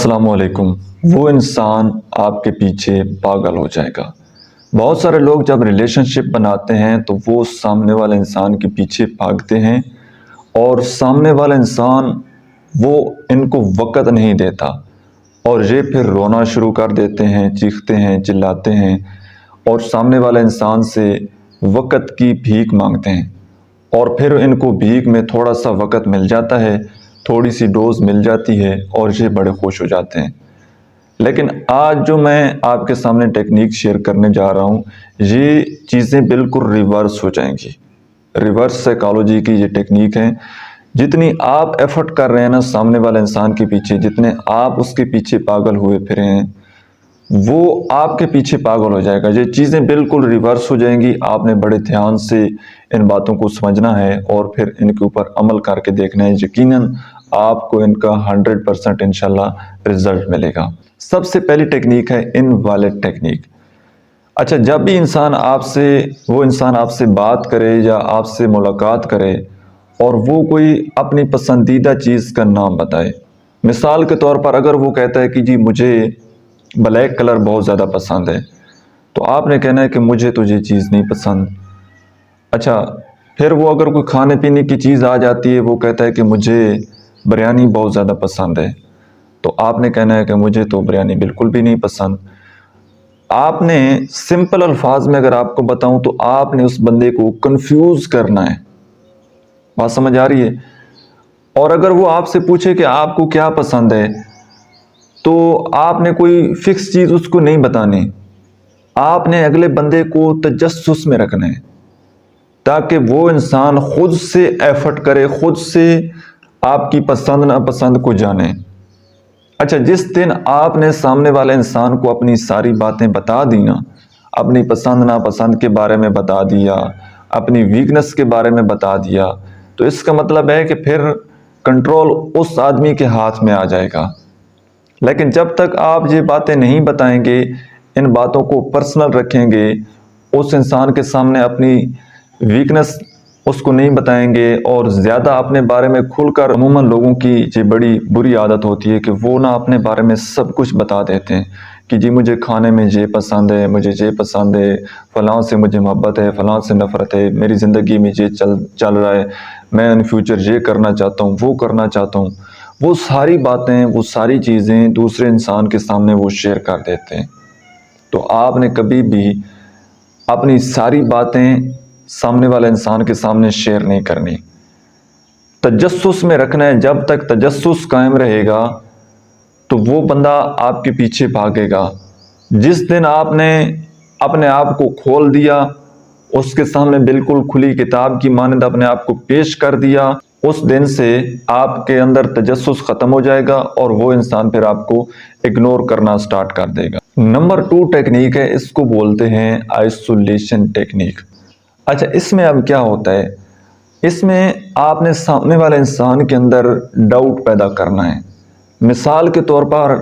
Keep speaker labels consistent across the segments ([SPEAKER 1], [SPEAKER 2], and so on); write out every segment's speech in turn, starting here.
[SPEAKER 1] السلام علیکم۔ وہ انسان آپ کے پیچھے پاگل ہو جائے گا۔ بہت سارے لوگ جب ریلیشن شپ بناتے ہیں تو وہ سامنے والے انسان کے پیچھے بھاگتے ہیں اور سامنے والا انسان وہ ان کو وقت نہیں دیتا اور یہ پھر رونا شروع کر دیتے ہیں، چیختے ہیں، چلاتے ہیں اور سامنے والے انسان سے وقت کی بھیک مانگتے ہیں اور پھر ان کو بھیک میں تھوڑا سا وقت مل جاتا ہے، تھوڑی سی ڈوز مل جاتی ہے اور یہ بڑے خوش ہو جاتے ہیں۔ لیکن آج جو میں آپ کے سامنے ٹیکنیک شیئر کرنے جا رہا ہوں، یہ چیزیں بالکل ریورس ہو جائیں گی۔ ریورس سائیکالوجی کی یہ ٹیکنیک ہے۔ جتنی آپ ایفرٹ کر رہے ہیں نا سامنے والے انسان کے پیچھے، جتنے آپ اس کے پیچھے پاگل ہوئے پھرے ہیں، وہ آپ کے پیچھے پاگل ہو جائے گا۔ یہ چیزیں بالکل ریورس ہو جائیں گی۔ آپ نے بڑے دھیان سے ان باتوں کو سمجھنا ہے اور پھر ان کے اوپر عمل کر کے دیکھنا ہے۔ یقیناً آپ کو ان کا 100% انشاءاللہ رزلٹ ملے گا۔ سب سے پہلی ٹیکنیک ہے انوالڈ ٹیکنیک۔ اچھا، جب بھی وہ انسان آپ سے بات کرے یا آپ سے ملاقات کرے اور وہ کوئی اپنی پسندیدہ چیز کا نام بتائے، مثال کے طور پر اگر وہ کہتا ہے کہ جی مجھے بلیک کلر بہت زیادہ پسند ہے، تو آپ نے کہنا ہے کہ مجھے تو یہ چیز نہیں پسند۔ اچھا، پھر وہ اگر کوئی کھانے پینے کی چیز آ جاتی ہے، وہ کہتا ہے کہ مجھے بریانی بہت زیادہ پسند ہے، تو آپ نے کہنا ہے کہ مجھے تو بریانی بالکل بھی نہیں پسند۔ آپ نے سمپل الفاظ میں اگر آپ کو بتاؤں تو آپ نے اس بندے کو کنفیوز کرنا ہے۔ بات سمجھ آ رہی ہے؟ اور اگر وہ آپ سے پوچھے کہ آپ کو کیا پسند ہے، تو آپ نے کوئی فکس چیز اس کو نہیں بتانی۔ آپ نے اگلے بندے کو تجسس میں رکھنا ہے تاکہ وہ انسان خود سے ایفرٹ کرے، خود سے آپ کی پسند ناپسند کو جانے۔ اچھا، جس دن آپ نے سامنے والے انسان کو اپنی ساری باتیں بتا دی نا، اپنی پسند ناپسند کے بارے میں بتا دیا، اپنی ویکنس کے بارے میں بتا دیا، تو اس کا مطلب ہے کہ پھر کنٹرول اس آدمی کے ہاتھ میں آ جائے گا۔ لیکن جب تک آپ یہ باتیں نہیں بتائیں گے، ان باتوں کو پرسنل رکھیں گے، اس انسان کے سامنے اپنی ویکنس اس کو نہیں بتائیں گے اور زیادہ اپنے بارے میں کھل کر، عموماً لوگوں کی یہ بڑی بری عادت ہوتی ہے کہ وہ نا اپنے بارے میں سب کچھ بتا دیتے ہیں کہ جی مجھے کھانے میں یہ پسند ہے، مجھے یہ پسند ہے، فلاں سے مجھے محبت ہے، فلاں سے نفرت ہے، میری زندگی میں یہ چل رہا ہے، میں ان فیوچر یہ کرنا چاہتا ہوں، وہ کرنا چاہتا ہوں۔ وہ ساری باتیں، وہ ساری چیزیں دوسرے انسان کے سامنے وہ شیئر کر دیتے ہیں۔ تو آپ نے کبھی بھی اپنی ساری باتیں سامنے والے انسان کے سامنے شیئر نہیں کرنی، تجسس میں رکھنا ہے۔ جب تک تجسس قائم رہے گا تو وہ بندہ آپ کے پیچھے بھاگے گا۔ جس دن آپ نے اپنے آپ کو کھول دیا، اس کے سامنے بالکل کھلی کتاب کی مانند اپنے آپ کو پیش کر دیا، اس دن سے آپ کے اندر تجسس ختم ہو جائے گا اور وہ انسان پھر آپ کو اگنور کرنا سٹارٹ کر دے گا۔ نمبر 2 ٹیکنیک ہے، اس کو بولتے ہیں آئسولیشن ٹیکنیک۔ اچھا، اس میں اب کیا ہوتا ہے؟ اس میں آپ نے سامنے والے انسان کے اندر ڈاؤٹ پیدا کرنا ہے۔ مثال کے طور پر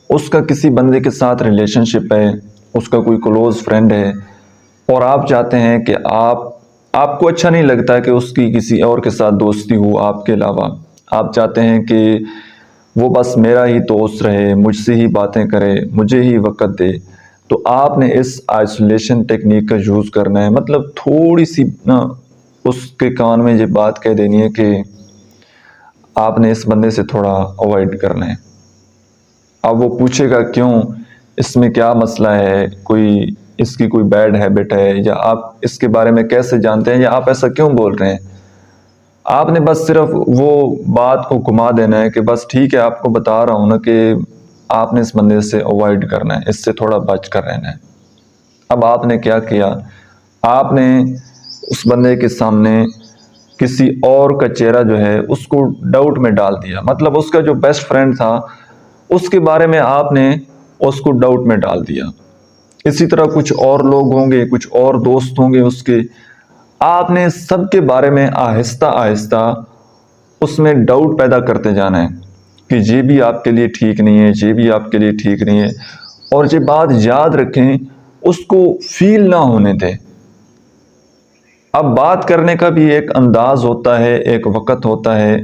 [SPEAKER 1] اس کا کسی بندے کے ساتھ ریلیشن شپ ہے، اس کا کوئی کلوز فرینڈ ہے اور آپ چاہتے ہیں کہ آپ کو اچھا نہیں لگتا کہ اس کی کسی اور کے ساتھ دوستی ہو آپ کے علاوہ۔ آپ چاہتے ہیں کہ وہ بس میرا ہی دوست رہے، مجھ سے ہی باتیں کرے، مجھے ہی وقت دے۔ تو آپ نے اس آئسولیشن ٹیکنیک کا یوز کرنا ہے۔ مطلب تھوڑی سی اس کے کان میں یہ بات کہہ دینی ہے کہ آپ نے اس بندے سے تھوڑا اوائڈ کرنا ہے۔ اب وہ پوچھے گا کیوں، اس میں کیا مسئلہ ہے، اس کی کوئی بیڈ ہیبٹ ہے، یا آپ اس کے بارے میں کیسے جانتے ہیں، یا آپ ایسا کیوں بول رہے ہیں؟ آپ نے بس صرف وہ بات کو گھما دینا ہے کہ بس ٹھیک ہے، آپ کو بتا رہا ہوں نا کہ آپ نے اس بندے سے اوائڈ کرنا ہے، اس سے تھوڑا بچ کر رہنا ہے۔ اب آپ نے کیا کیا؟ آپ نے اس بندے کے سامنے کسی اور کا چہرہ جو ہے اس کو ڈاؤٹ میں ڈال دیا۔ مطلب اس کا جو بیسٹ فرینڈ تھا اس کے بارے میں آپ نے اس کو ڈاؤٹ میں ڈال دیا۔ اسی طرح کچھ اور لوگ ہوں گے، کچھ اور دوست ہوں گے اس کے، آپ نے سب کے بارے میں آہستہ آہستہ اس میں ڈاؤٹ پیدا کرتے جانا ہے کہ یہ بھی آپ کے لیے ٹھیک نہیں ہے، یہ بھی آپ کے لیے ٹھیک نہیں ہے۔ اور یہ بات یاد رکھیں، اس کو فیل نہ ہونے دیں۔ اب بات کرنے کا بھی ایک انداز ہوتا ہے، ایک وقت ہوتا ہے۔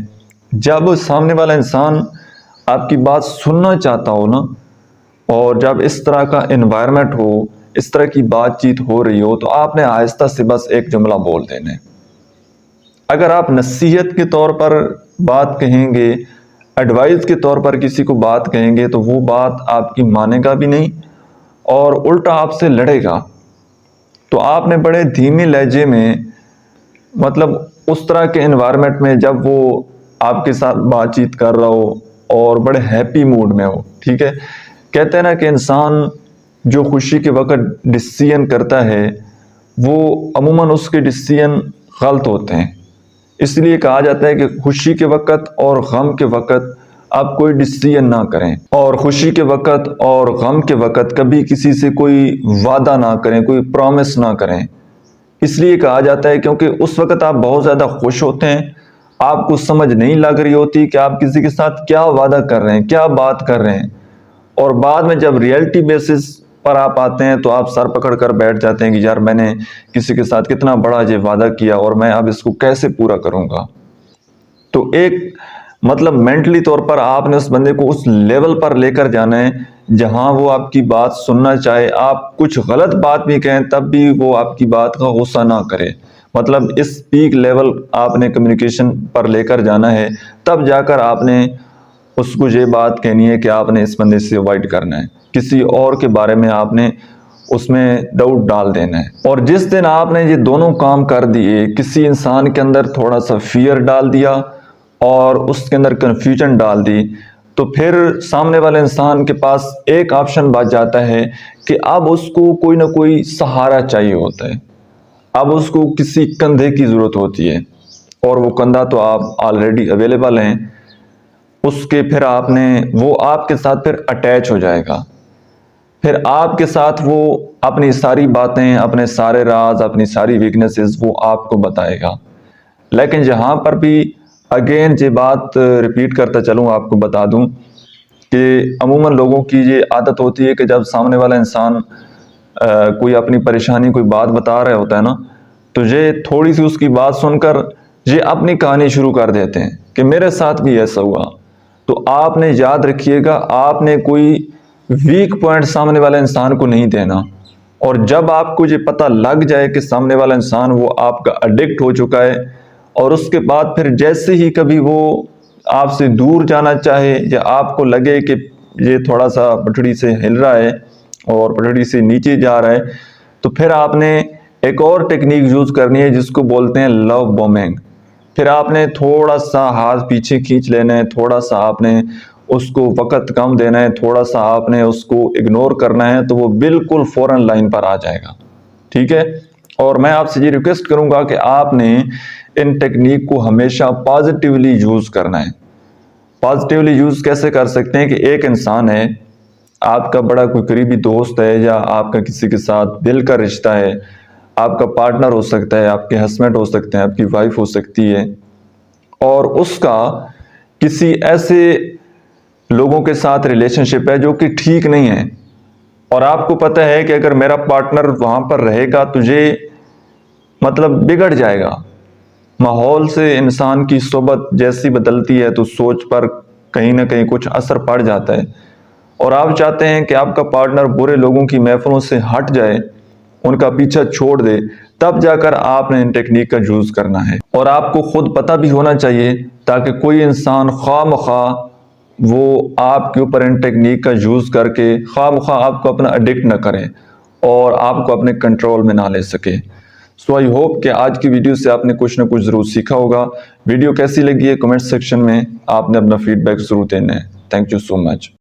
[SPEAKER 1] جب سامنے والا انسان آپ کی بات سننا چاہتا ہو نا، اور جب اس طرح کا انوائرمنٹ ہو، اس طرح کی بات چیت ہو رہی ہو، تو آپ نے آہستہ سے بس ایک جملہ بول دینا ہے۔ اگر آپ نصیحت کے طور پر بات کہیں گے، ایڈوائز کے طور پر کسی کو بات کہیں گے، تو وہ بات آپ کی مانے گا بھی نہیں اور الٹا آپ سے لڑے گا۔ تو آپ نے بڑے دھیمے لہجے میں، مطلب اس طرح کے انوائرمنٹ میں جب وہ آپ کے ساتھ بات چیت کر رہا ہو اور بڑے ہیپی موڈ میں ہو، ٹھیک ہے، کہتے ہیں نا کہ انسان جو خوشی کے وقت ڈیسیژن کرتا ہے وہ عموماً اس کے ڈیسیژن غلط ہوتے ہیں۔ اس لیے کہا جاتا ہے کہ خوشی کے وقت اور غم کے وقت آپ کوئی ڈیسیژن نہ کریں، اور خوشی کے وقت اور غم کے وقت کبھی کسی سے کوئی وعدہ نہ کریں، کوئی پرومس نہ کریں۔ اس لیے کہا جاتا ہے کیونکہ اس وقت آپ بہت زیادہ خوش ہوتے ہیں، آپ کو سمجھ نہیں لگ رہی ہوتی کہ آپ کسی کے ساتھ کیا وعدہ کر رہے ہیں، کیا بات کر رہے ہیں، اور بعد میں جب ریئلٹی بیسس پر آپ آتے ہیں تو آپ سر پکڑ کر بیٹھ جاتے ہیں کہ یار میں نے کسی کے ساتھ کتنا بڑا یہ وعدہ کیا اور میں اب اس کو کیسے پورا کروں گا۔ تو ایک مطلب مینٹلی طور پر آپ نے اس بندے کو اس لیول پر لے کر جانا ہے جہاں وہ آپ کی بات سننا چاہے، آپ کچھ غلط بات بھی کہیں تب بھی وہ آپ کی بات کا غصہ نہ کرے۔ مطلب اس پیک لیول آپ نے کمیونیکیشن پر لے کر جانا ہے، تب جا کر آپ نے اس کو یہ بات کہنی ہے کہ آپ نے اس بندے سے اوائڈ کرنا ہے، کسی اور کے بارے میں آپ نے اس میں ڈاؤٹ ڈال دینا ہے۔ اور جس دن آپ نے یہ دونوں کام کر دیے، کسی انسان کے اندر تھوڑا سا فیئر ڈال دیا اور اس کے اندر کنفیوژن ڈال دی، تو پھر سامنے والے انسان کے پاس ایک آپشن بچ جاتا ہے کہ اب اس کو کوئی نہ کوئی سہارا چاہیے ہوتا ہے، اب اس کو کسی کندھے کی ضرورت ہوتی ہے، اور وہ کندھا تو آپ آلریڈی اویلیبل ہیں، اس کے پھر آپ نے وہ آپ کے ساتھ پھر اٹیچ ہو جائے گا، پھر آپ کے ساتھ وہ اپنی ساری باتیں، اپنے سارے راز، اپنی ساری ویکنیسز وہ آپ کو بتائے گا۔ لیکن جہاں پر بھی اگین یہ بات ریپیٹ کرتا چلوں، آپ کو بتا دوں کہ عموماً لوگوں کی یہ عادت ہوتی ہے کہ جب سامنے والا انسان کوئی اپنی پریشانی کوئی بات بتا رہا ہوتا ہے نا، تو یہ تھوڑی سی اس کی بات سن کر یہ اپنی کہانی شروع کر دیتے ہیں کہ میرے ساتھ بھی ایسا ہوا۔ تو آپ نے یاد رکھیے گا، آپ نے کوئی ویک پوائنٹ سامنے والے انسان کو نہیں دینا، اور جب آپ کو یہ پتہ لگ جائے کہ سامنے والا انسان وہ آپ کا ایڈکٹ ہو چکا ہے، اور اس کے بعد پھر جیسے ہی کبھی وہ آپ سے دور جانا چاہے یا آپ کو لگے کہ یہ تھوڑا سا پٹڑی سے ہل رہا ہے اور پٹڑی سے نیچے جا رہا ہے، تو پھر آپ نے ایک اور ٹیکنیک یوز کرنی ہے جس کو بولتے ہیں لو بومنگ۔ پھر آپ نے تھوڑا سا ہاتھ پیچھے کھینچ لینا ہے، تھوڑا سا آپ نے اس کو وقت کم دینا ہے، تھوڑا سا آپ نے اس کو اگنور کرنا ہے، تو وہ بالکل فوراً لائن پر آ جائے گا، ٹھیک ہے۔ اور میں آپ سے یہ ریکویسٹ کروں گا کہ آپ نے ان ٹیکنیک کو ہمیشہ پازیٹیولی یوز کرنا ہے۔ پازیٹیولی یوز کیسے کر سکتے ہیں کہ ایک انسان ہے، آپ کا بڑا کوئی قریبی دوست ہے، یا آپ کا کسی کے ساتھ دل کا رشتہ ہے، آپ کا پارٹنر ہو سکتا ہے، آپ کے ہسبینڈ ہو سکتے ہیں، آپ کی وائف ہو سکتی ہے، اور اس کا کسی ایسے لوگوں کے ساتھ ریلیشن شپ ہے جو کہ ٹھیک نہیں ہے، اور آپ کو پتہ ہے کہ اگر میرا پارٹنر وہاں پر رہے گا تو یہ مطلب بگڑ جائے گا۔ ماحول سے انسان کی صحبت جیسی بدلتی ہے تو سوچ پر کہیں نہ کہیں کچھ اثر پڑ جاتا ہے، اور آپ چاہتے ہیں کہ آپ کا پارٹنر برے لوگوں کی محفلوں سے ہٹ جائے، ان کا پیچھا چھوڑ دے، تب جا کر آپ نے ان ٹیکنیک کا یوز کرنا ہے۔ اور آپ کو خود پتہ بھی ہونا چاہیے تاکہ کوئی انسان خواہ مخواہ وہ آپ کے اوپر ان ٹیکنیک کا یوز کر کے خواہ مخواہ آپ کو اپنا ایڈکٹ نہ کرے اور آپ کو اپنے کنٹرول میں نہ لے سکے۔ سو آئی ہوپ کہ آج کی ویڈیو سے آپ نے کچھ نہ کچھ ضرور سیکھا ہوگا۔ ویڈیو کیسی لگی ہے کمنٹ سیکشن میں آپ نے اپنا فیڈ بیک ضرور دینا ہے۔ Thank you so much.